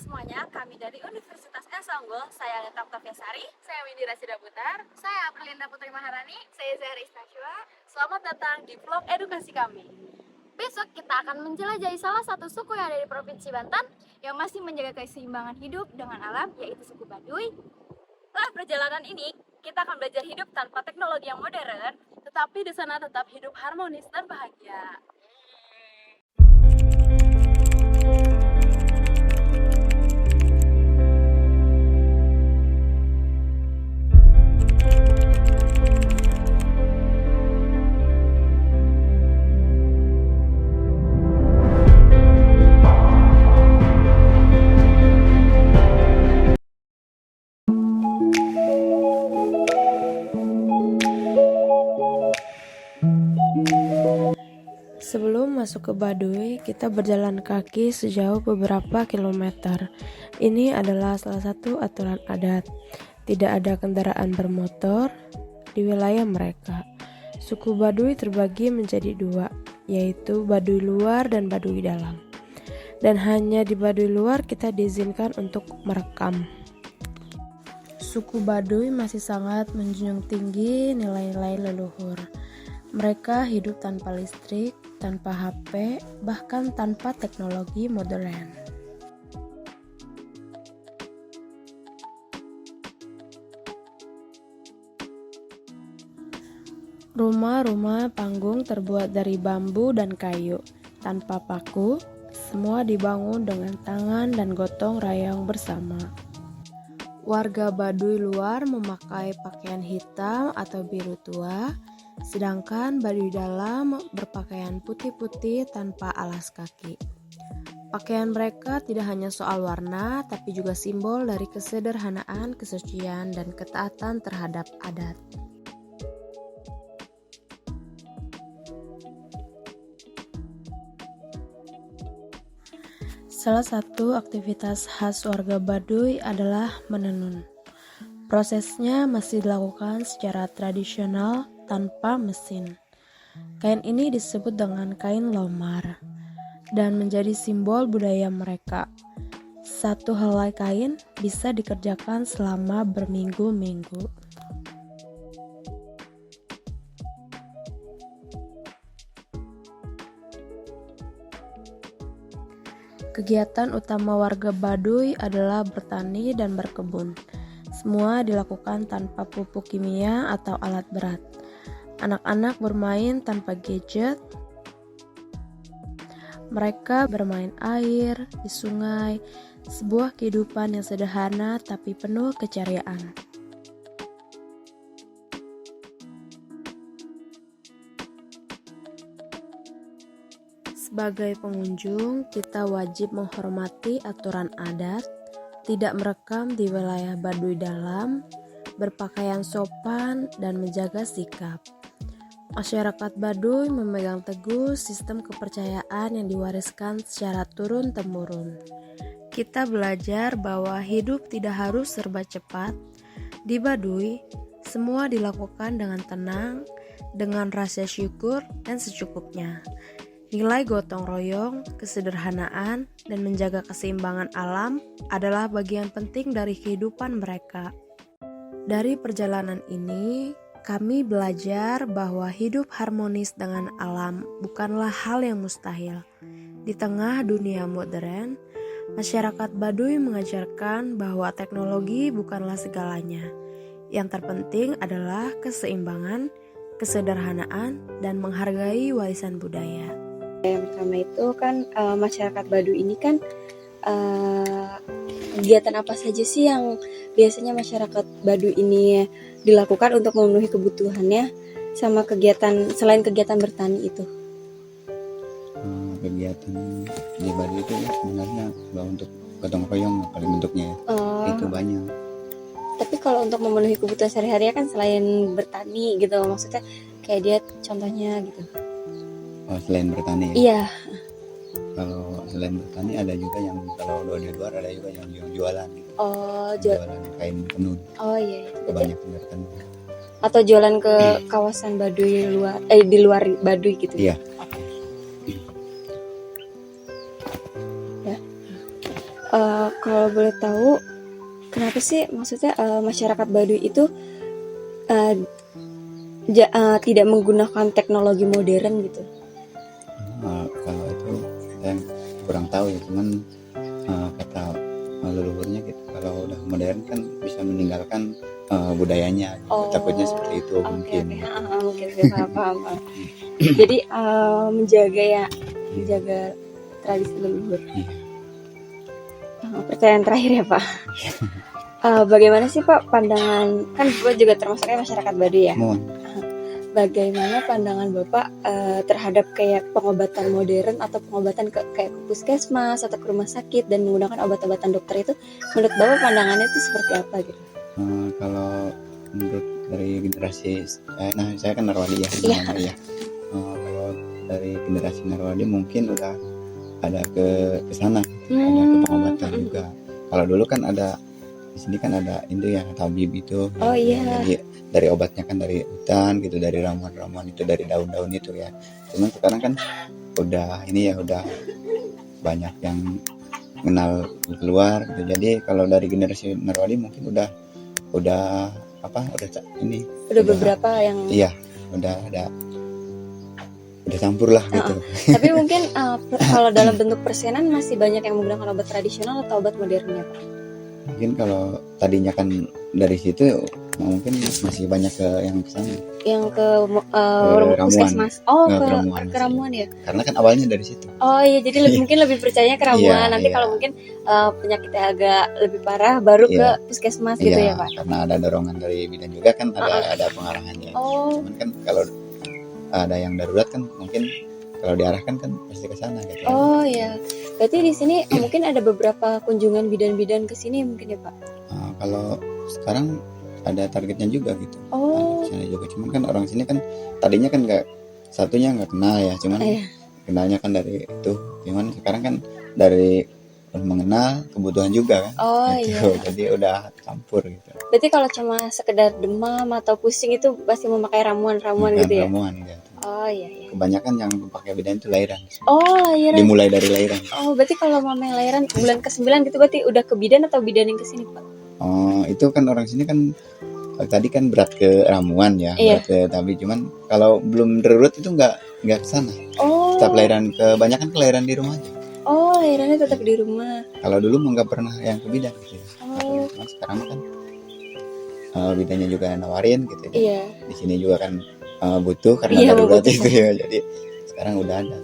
semuanya, kami dari Universitas Esa Unggul. Saya Leta Octaviasari. Saya Windy Rasida Putar. Saya Aprilinda Putri Maharani. Saya Zahra Istasya. Selamat datang di vlog edukasi kami. Besok kita akan menjelajahi salah satu suku yang ada di Provinsi Banten yang masih menjaga keseimbangan hidup dengan alam, yaitu suku Baduy. Dalam perjalanan ini, kita akan belajar hidup tanpa teknologi yang modern, tetapi di sana tetap hidup harmonis dan bahagia. Sebelum masuk ke Baduy, kita berjalan kaki sejauh beberapa kilometer. Ini adalah salah satu aturan adat. Tidak ada kendaraan bermotor di wilayah mereka. Suku Baduy terbagi menjadi dua, yaitu Baduy luar dan Baduy dalam. Dan hanya di Baduy luar kita diizinkan untuk merekam. Suku Baduy masih sangat menjunjung tinggi nilai-nilai leluhur. Mereka hidup tanpa listrik, tanpa HP, bahkan tanpa teknologi modern. Rumah-rumah panggung terbuat dari bambu dan kayu, tanpa paku, semua dibangun dengan tangan dan gotong royong bersama. Warga Baduy luar memakai pakaian hitam atau biru tua, sedangkan Baduy dalam berpakaian putih-putih tanpa alas kaki. Pakaian mereka tidak hanya soal warna, tapi juga simbol dari kesederhanaan, kesucian, dan ketaatan terhadap adat. Salah satu aktivitas khas warga Baduy adalah menenun. Prosesnya masih dilakukan secara tradisional tanpa mesin. Kain ini disebut dengan kain lomar dan menjadi simbol budaya mereka. Satu helai kain bisa dikerjakan selama berminggu-minggu. Kegiatan utama warga Baduy adalah bertani dan berkebun. Semua dilakukan tanpa pupuk kimia atau alat berat. Anak-anak bermain tanpa gadget. Mereka bermain air di sungai, sebuah kehidupan yang sederhana tapi penuh keceriaan. Sebagai pengunjung, kita wajib menghormati aturan adat, tidak merekam di wilayah Baduy dalam, berpakaian sopan, dan menjaga sikap. Masyarakat Baduy memegang teguh sistem kepercayaan yang diwariskan secara turun-temurun. Kita belajar bahwa hidup tidak harus serba cepat. Di Baduy, semua dilakukan dengan tenang, dengan rasa syukur dan secukupnya. Nilai gotong royong, kesederhanaan, dan menjaga keseimbangan alam adalah bagian penting dari kehidupan mereka. Dari perjalanan ini, kami belajar bahwa hidup harmonis dengan alam bukanlah hal yang mustahil. Di tengah dunia modern, masyarakat Baduy mengajarkan bahwa teknologi bukanlah segalanya. Yang terpenting adalah keseimbangan, kesederhanaan, dan menghargai warisan budaya. Yang pertama itu kan masyarakat Baduy ini kan kegiatan apa saja sih yang biasanya masyarakat Baduy ini dilakukan untuk memenuhi kebutuhannya sama kegiatan selain kegiatan bertani itu? Kegiatan di Baduy itu ya sebenarnya kalau untuk gotong royong paling bentuknya itu banyak. Tapi kalau untuk memenuhi kebutuhan sehari-hari kan selain bertani gitu, maksudnya kayak dia contohnya gitu. Oh, selain bertani ya? Iya. Kalau selain bertani ada juga yang kalau di luar ada juga yang jualan gitu. Oh, jualan kain tenun. Oh iya. Kebanyakan dari tenun. Atau jualan ke kawasan Baduy luar di luar Baduy gitu. Iya. Ya. Kalau boleh tahu, kenapa sih maksudnya masyarakat Baduy itu eh, tidak menggunakan teknologi modern gitu? Kalau itu saya kurang tahu ya, cuman kata leluhurnya gitu, kalau udah modern kan bisa meninggalkan budayanya. Takutnya seperti itu mungkin. Mungkin saya paham. Jadi menjaga tradisi leluhur. Iya. Pertanyaan terakhir ya Pak. Bagaimana sih Pak pandangan, kan Bapak juga termasuknya masyarakat Baduy ya? Mohon. Bagaimana pandangan Bapak terhadap kayak pengobatan modern atau pengobatan kayak ke puskesmas atau ke rumah sakit dan menggunakan obat-obatan dokter itu, menurut Bapak pandangannya itu seperti apa gitu? Kalau menurut dari generasi, saya kan Narwadi ya. Iya. Ya. Kalau dari generasi Narwadi mungkin udah ada ke sana, ada ke pengobatan juga. Kalau dulu kan ada di sini kan ada itu ya, tabib itu. Oh iya. Jadi dari obatnya kan dari hutan gitu, dari ramuan-ramuan itu, dari daun-daun itu ya. Cuman sekarang kan udah ini ya, udah banyak yang kenal keluar gitu. Jadi kalau dari generasi Narwadi mungkin udah ini Udah beberapa yang iya, udah campur lah gitu. Tapi mungkin kalau dalam bentuk persenan masih banyak yang menggunakan obat tradisional atau obat modernnya Pak? Mungkin kalau tadinya kan dari situ mungkin masih banyak ke yang kesana. Yang ke ramuan. puskesmas. Ke Ke ramuan ya. Karena kan awalnya dari situ. Oh iya, jadi mungkin lebih percayanya ke ramuan. Iya, Nanti iya. kalau mungkin penyakitnya agak lebih parah baru ke Iya. puskesmas gitu ya Pak. Karena ada dorongan dari bidan juga kan, ada pengarahannya. Oh, Cuman kan kalau ada yang darurat kan mungkin kalau diarahkan kan pasti ke sana gitu. oh ya. Berarti di sini mungkin ada beberapa kunjungan bidan-bidan ke sini mungkin ya Pak. Kalau sekarang ada targetnya juga gitu. Oh, Sana juga, cuman kan orang sini kan tadinya kan satunya nggak kenal ya, cuman iya. kenalnya kan dari itu. Cuman sekarang kan dari mengenal kebutuhan juga kan. Oh gitu. iya. Jadi udah campur gitu. Berarti kalau cuma sekedar demam atau pusing itu pasti memakai ramuan-ramuan Bukan gitu ya? ramuan gitu. Oh iya iya. Kebanyakan yang pakai bidan itu lahiran. Oh lahiran. Dimulai dari lahiran. Oh berarti kalau mama yang lahiran bulan ke-9 gitu berarti udah ke bidan atau bidan yang ke sini Pak? Oh, itu kan orang sini kan tadi kan berat ke ramuan ya, Iya. berat ke tapi cuman kalau belum darurat itu nggak ke sana. Oh. Tetap lahiran, kebanyakan kelahiran di rumah aja. Oh lahirannya tetap di rumah. Kalau dulu mah nggak pernah yang ke bidan gitu. Oh. Nah, sekarang kan bidannya juga nawarin gitu. Iya. Di sini juga kan butuh karena Iya, darurat butuh. itu ya. Jadi sekarang udah ada.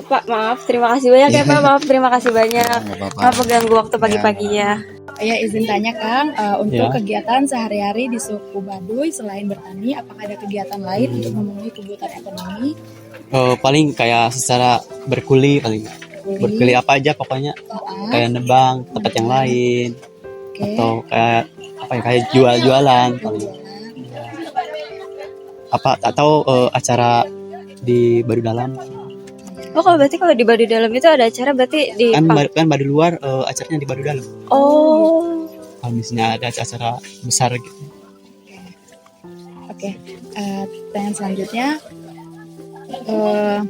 Pak maaf, terima kasih banyak ya Pak. Maaf, terima kasih banyak. Nggak apa-apa. Maaf mengganggu waktu pagi-paginya. Ya izin tanya Kang, untuk Ya. kegiatan sehari-hari di suku Baduy selain bertani, apakah ada kegiatan lain untuk memenuhi kebutuhan ekonomi? Paling kayak secara berkuli, paling berkuli apa aja pokoknya, kayak nebang tempat yang lain Oke. atau kayak jual-jualan paling. Apa atau acara di Baduy Dalam Oh kalau berarti kalau di Baduy Dalam itu ada acara berarti di kan Baduy luar, acaranya di Baduy Dalam. Oh. Kalau misalnya ada acara besar gitu. Oke. Pertanyaan selanjutnya, eh,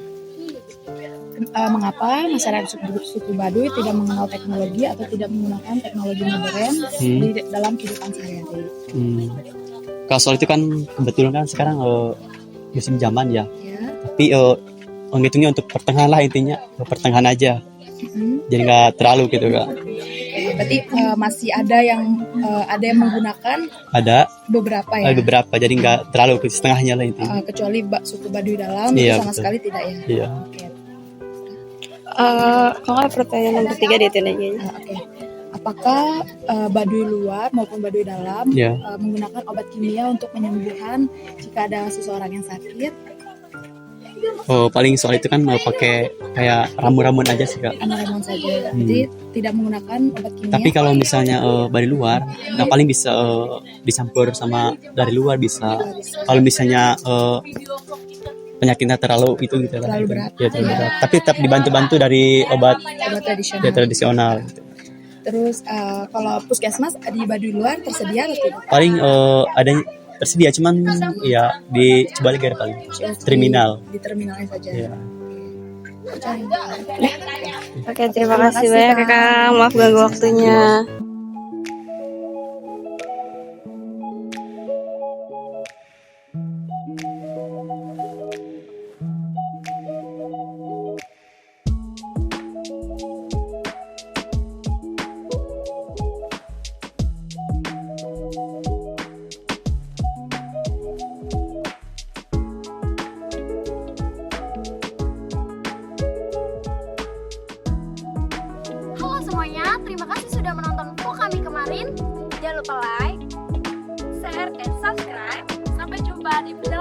mengapa masyarakat suku Baduy tidak mengenal teknologi atau tidak menggunakan teknologi modern di dalam kehidupan sehari-hari? Kalau soal itu kan kebetulan kan sekarang musim zaman ya. Ya. Tapi menghitungnya untuk pertengahan lah, intinya pertengahan aja, Mhm. jadi nggak terlalu gitu kak. Berarti masih ada yang menggunakan Ada beberapa ya, beberapa, jadi nggak terlalu ke setengahnya lah intinya. kecuali suku Baduy Dalam Iya, itu sama betul. sekali tidak ya. Iya. Oke. Kalau nggak pertanyaan nomor 3 deh nanya. Oke. Apakah Baduy luar maupun Baduy Dalam Iya. menggunakan obat kimia untuk penyembuhan jika ada seseorang yang sakit? Paling soal itu kan pakai kayak ramu-ramuan aja sih kak. Ramuan saja. Jadi tidak menggunakan obat kimia. Tapi kalau misalnya dari luar, nah paling bisa dicampur sama dari luar bisa. Kalau misalnya penyakitnya terlalu itu gitu lah. Terlalu berat. Ya, terlalu berat. Tapi tetap dibantu-bantu dari obat obat tradisional. ya, tradisional. Gitu. Terus kalau puskesmas di Baduy luar tersedia atau tidak? Paling ada tersedia, cuman ya di Cibaligar paling terminal. Di terminalnya saja. Ya. Oke, terima kasih banyak ya Kang. Maaf ganggu waktunya. Halo semuanya, terima kasih sudah menonton vlog kami kemarin. Jangan lupa like, share, dan subscribe. Sampai jumpa di video